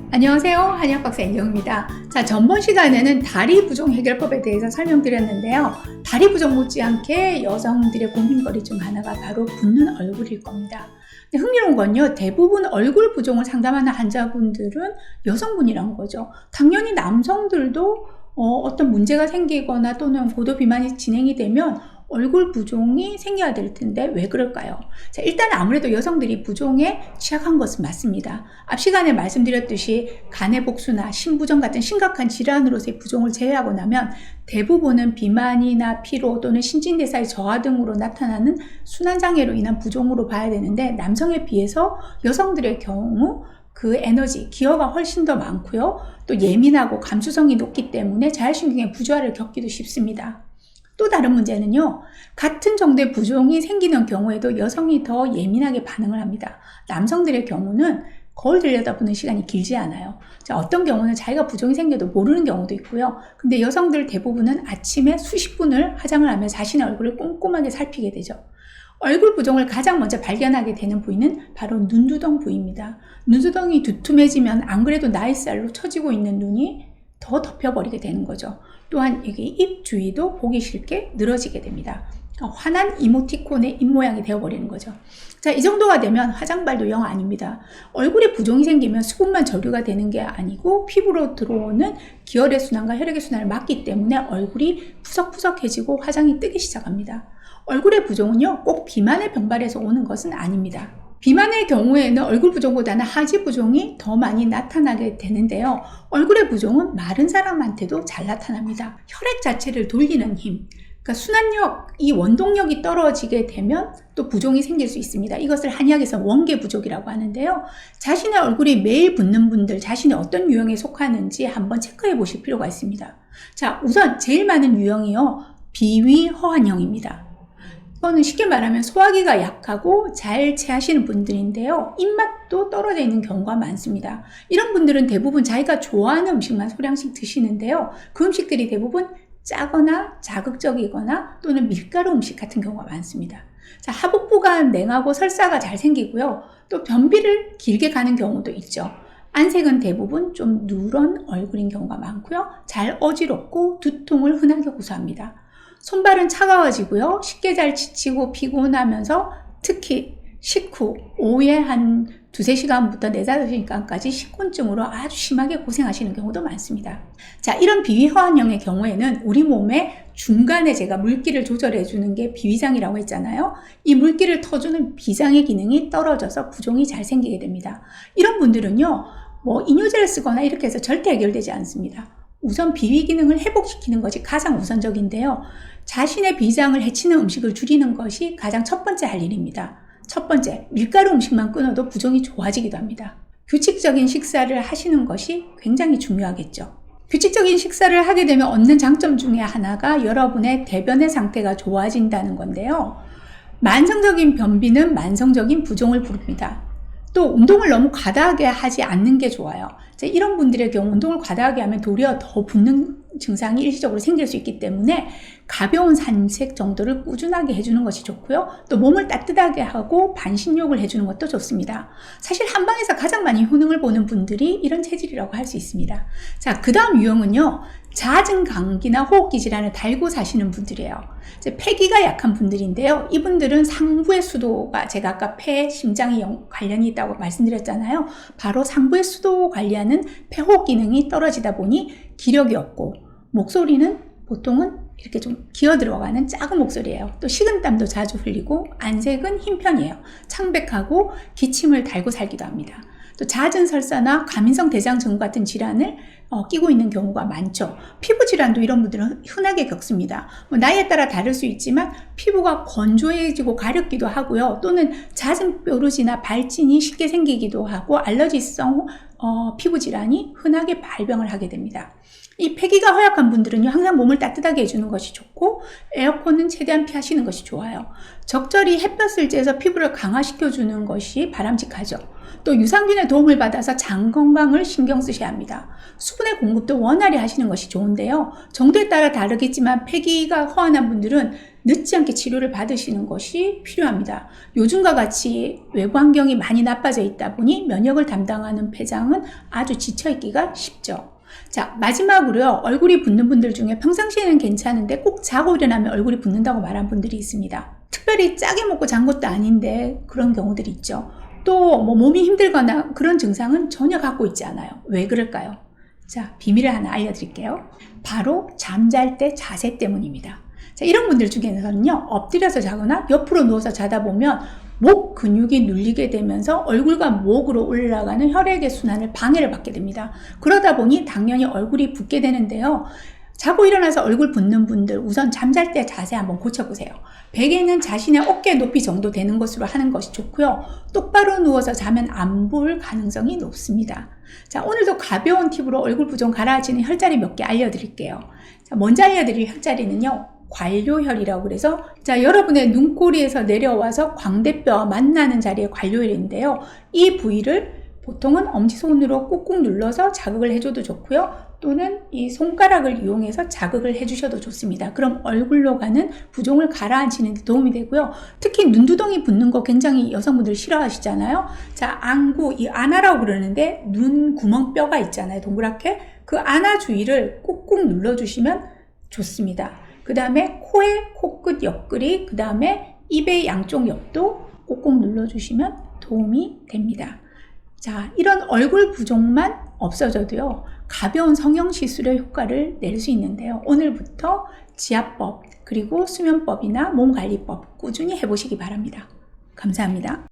안녕하세요. 한의학 박사 이경입니다. 자, 전번 시간에는 다리 부종 해결법에 대해서 설명드렸는데요. 다리 부종 못지않게 여성들의 고민거리 중 하나가 바로 붓는 얼굴일 겁니다. 근데 흥미로운 건요, 대부분 얼굴 부종을 상담하는 환자분들은 여성분이란 거죠. 당연히 남성들도 어떤 문제가 생기거나 또는 고도 비만이 진행이 되면 얼굴 부종이 생겨야 될 텐데 왜 그럴까요? 자, 일단 아무래도 여성들이 부종에 취약한 것은 맞습니다. 앞 시간에 말씀드렸듯이 간의 복수나 신부종 같은 심각한 질환으로서의 부종을 제외하고 나면 대부분은 비만이나 피로 또는 신진대사의 저하 등으로 나타나는 순환장애로 인한 부종으로 봐야 되는데, 남성에 비해서 여성들의 경우 그 에너지, 기여가 훨씬 더 많고요. 또 예민하고 감수성이 높기 때문에 자율신경의 부조화를 겪기도 쉽습니다. 또 다른 문제는요, 같은 정도의 부종이 생기는 경우에도 여성이 더 예민하게 반응을 합니다. 남성들의 경우는 거울 들여다보는 시간이 길지 않아요. 자, 어떤 경우는 자기가 부종이 생겨도 모르는 경우도 있고요. 근데 여성들 대부분은 아침에 수십 분을 화장을 하며 자신의 얼굴을 꼼꼼하게 살피게 되죠. 얼굴 부종을 가장 먼저 발견하게 되는 부위는 바로 눈두덩 부위입니다. 눈두덩이 두툼해지면 안 그래도 나이살로 처지고 있는 눈이 더 덮여버리게 되는 거죠. 또한 이게 입 주위도 보기 싫게 늘어지게 됩니다. 환한 이모티콘의 입모양이 되어버리는 거죠. 자, 이 정도가 되면 화장발도 영 아닙니다. 얼굴에 부종이 생기면 수분만 저류가 되는 게 아니고 피부로 들어오는 기혈의 순환과 혈액의 순환을 막기 때문에 얼굴이 푸석푸석해지고 화장이 뜨기 시작합니다. 얼굴의 부종은요, 꼭 비만의 병발에서 오는 것은 아닙니다. 비만의 경우에는 얼굴 부종보다는 하지 부종이 더 많이 나타나게 되는데요. 얼굴의 부종은 마른 사람한테도 잘 나타납니다. 혈액 자체를 돌리는 힘, 그러니까 순환력, 이 원동력이 떨어지게 되면 또 부종이 생길 수 있습니다. 이것을 한의학에서 원계 부족이라고 하는데요. 자신의 얼굴이 매일 붓는 분들, 자신이 어떤 유형에 속하는지 한번 체크해 보실 필요가 있습니다. 자, 우선 제일 많은 유형이요, 비위허한형입니다. 이거는 쉽게 말하면 소화기가 약하고 잘 체하시는 분들인데요. 입맛도 떨어져 있는 경우가 많습니다. 이런 분들은 대부분 자기가 좋아하는 음식만 소량씩 드시는데요. 그 음식들이 대부분 짜거나 자극적이거나 또는 밀가루 음식 같은 경우가 많습니다. 자, 하복부가 냉하고 설사가 잘 생기고요. 또 변비를 길게 가는 경우도 있죠. 안색은 대부분 좀 누런 얼굴인 경우가 많고요. 잘 어지럽고 두통을 흔하게 호소합니다. 손발은 차가워지고요. 쉽게 잘 지치고 피곤하면서 특히 식후 오후에 한 2-3시간부터 4-5시간까지 식곤증으로 아주 심하게 고생하시는 경우도 많습니다. 자, 이런 비위허한형의 경우에는 우리 몸의 중간에 제가 물기를 조절해 주는 게 비위장이라고 했잖아요. 이 물기를 터주는 비장의 기능이 떨어져서 부종이 잘 생기게 됩니다. 이런 분들은요, 이뇨제를 쓰거나 이렇게 해서 절대 해결되지 않습니다. 우선 비위 기능을 회복시키는 것이 가장 우선적인데요. 자신의 비장을 해치는 음식을 줄이는 것이 가장 첫 번째 할 일입니다. 첫 번째, 밀가루 음식만 끊어도 부종이 좋아지기도 합니다. 규칙적인 식사를 하시는 것이 굉장히 중요하겠죠. 규칙적인 식사를 하게 되면 얻는 장점 중에 하나가 여러분의 대변의 상태가 좋아진다는 건데요. 만성적인 변비는 만성적인 부종을 부릅니다. 또 운동을 너무 과다하게 하지 않는 게 좋아요. 이런 분들의 경우 운동을 과다하게 하면 도리어 더 붓는 증상이 일시적으로 생길 수 있기 때문에 가벼운 산책 정도를 꾸준하게 해주는 것이 좋고요. 또 몸을 따뜻하게 하고 반신욕을 해주는 것도 좋습니다. 사실 한방에서 가장 많이 효능을 보는 분들이 이런 체질이라고 할 수 있습니다. 자, 그 다음 유형은요, 잦은 감기나 호흡기 질환을 달고 사시는 분들이에요. 폐기가 약한 분들인데요. 이분들은 상부의 수도가, 제가 아까 폐, 심장이 관련이 있다고 말씀드렸잖아요. 바로 상부의 수도 관리하는 폐호흡 기능이 떨어지다 보니 기력이 없고, 목소리는 보통은 이렇게 좀 기어 들어가는 작은 목소리예요. 또 식은땀도 자주 흘리고, 안색은 흰 편이에요. 창백하고 기침을 달고 살기도 합니다. 또 잦은 설사나 과민성 대장 증후 같은 질환을 끼고 있는 경우가 많죠. 피부 질환도 이런 분들은 흔하게 겪습니다. 나이에 따라 다를 수 있지만 피부가 건조해지고 가렵기도 하고요. 또는 잦은 뾰루지나 발진이 쉽게 생기기도 하고 알러지성 피부 질환이 흔하게 발병을 하게 됩니다. 이 폐기가 허약한 분들은요, 항상 몸을 따뜻하게 해주는 것이 좋고, 에어컨은 최대한 피하시는 것이 좋아요. 적절히 햇볕을 쬐서 피부를 강화시켜주는 것이 바람직하죠. 또 유산균의 도움을 받아서 장 건강을 신경 쓰셔야 합니다. 수분의 공급도 원활히 하시는 것이 좋은데요. 정도에 따라 다르겠지만 폐기가 허한한 분들은 늦지 않게 치료를 받으시는 것이 필요합니다. 요즘과 같이 외부 환경이 많이 나빠져 있다 보니 면역을 담당하는 폐장은 아주 지쳐있기가 쉽죠. 자, 마지막으로요. 얼굴이 붓는 분들 중에 평상시에는 괜찮은데 꼭 자고 일어나면 얼굴이 붓는다고 말한 분들이 있습니다. 특별히 짜게 먹고 잔 것도 아닌데 그런 경우들이 있죠. 또 몸이 힘들거나 그런 증상은 전혀 갖고 있지 않아요. 왜 그럴까요? 자, 비밀을 하나 알려드릴게요. 바로 잠잘 때 자세 때문입니다. 자, 이런 분들 중에서는요, 엎드려서 자거나 옆으로 누워서 자다 보면 목 근육이 눌리게 되면서 얼굴과 목으로 올라가는 혈액의 순환을 방해를 받게 됩니다. 그러다 보니 당연히 얼굴이 붓게 되는데요. 자고 일어나서 얼굴 붓는 분들 우선 잠잘 때 자세 한번 고쳐보세요. 베개는 자신의 어깨 높이 정도 되는 것으로 하는 것이 좋고요. 똑바로 누워서 자면 안 부을 가능성이 높습니다. 자, 오늘도 가벼운 팁으로 얼굴 부종 가라앉히는 혈자리 몇 개 알려드릴게요. 자, 먼저 알려드릴 혈자리는요. 관료혈이라고 그래서 자, 여러분의 눈꼬리에서 내려와서 광대뼈와 만나는 자리에 관료혈인데요. 이 부위를 보통은 엄지손으로 꾹꾹 눌러서 자극을 해줘도 좋고요. 또는 이 손가락을 이용해서 자극을 해주셔도 좋습니다. 그럼 얼굴로 가는 부종을 가라앉히는 데 도움이 되고요. 특히 눈두덩이 붓는 거 굉장히 여성분들 싫어하시잖아요. 자, 안구, 이 아나라고 그러는데 눈 구멍뼈가 있잖아요. 동그랗게. 그 아나 주위를 꾹꾹 눌러주시면 좋습니다. 그 다음에 코의 코끝 옆구리, 그 다음에 입의 양쪽 옆도 꾹꾹 눌러주시면 도움이 됩니다. 자, 이런 얼굴 부종만 없어져도요, 가벼운 성형 시술의 효과를 낼 수 있는데요. 오늘부터 지압법, 그리고 수면법이나 몸관리법 꾸준히 해보시기 바랍니다. 감사합니다.